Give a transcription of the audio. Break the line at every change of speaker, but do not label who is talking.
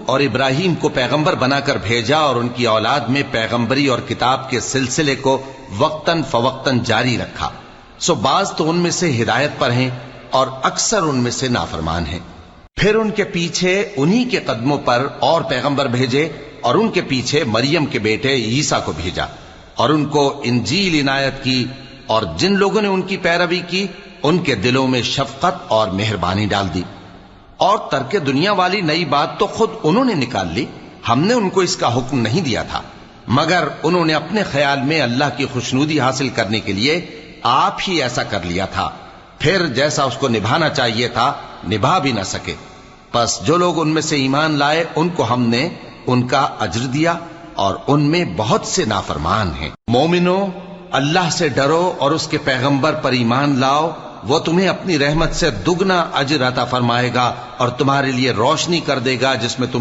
اور ابراہیم کو پیغمبر بنا کر بھیجا اور ان کی اولاد میں پیغمبری اور کتاب کے سلسلے کو وقتاً فوقتاً جاری رکھا، سو بعض تو ان میں سے ہدایت پر ہیں اور اکثر ان میں سے نافرمان ہیں۔ پھر ان کے پیچھے انہی کے قدموں پر اور پیغمبر بھیجے اور ان کے پیچھے مریم کے بیٹے عیسیٰ کو بھیجا اور ان کو انجیل عنایت کی، اور جن لوگوں نے ان کی پیروی کی ان کے دلوں میں شفقت اور مہربانی ڈال دی۔ اور ترک دنیا والی نئی بات تو خود انہوں نے نکال لی، ہم نے ان کو اس کا حکم نہیں دیا تھا، مگر انہوں نے اپنے خیال میں اللہ کی خوشنودی حاصل کرنے کے لیے آپ ہی ایسا کر لیا تھا، پھر جیسا اس کو نبھانا چاہیے تھا نبھا بھی نہ سکے۔ پس جو لوگ ان میں سے ایمان لائے ان کو ہم نے ان کا اجر دیا، اور ان میں بہت سے نافرمان ہیں۔ مومنو، اللہ سے ڈرو اور اس کے پیغمبر پر ایمان لاؤ، وہ تمہیں اپنی رحمت سے دگنا اجر عطا فرمائے گا اور تمہارے لیے روشنی کر دے گا جس میں تم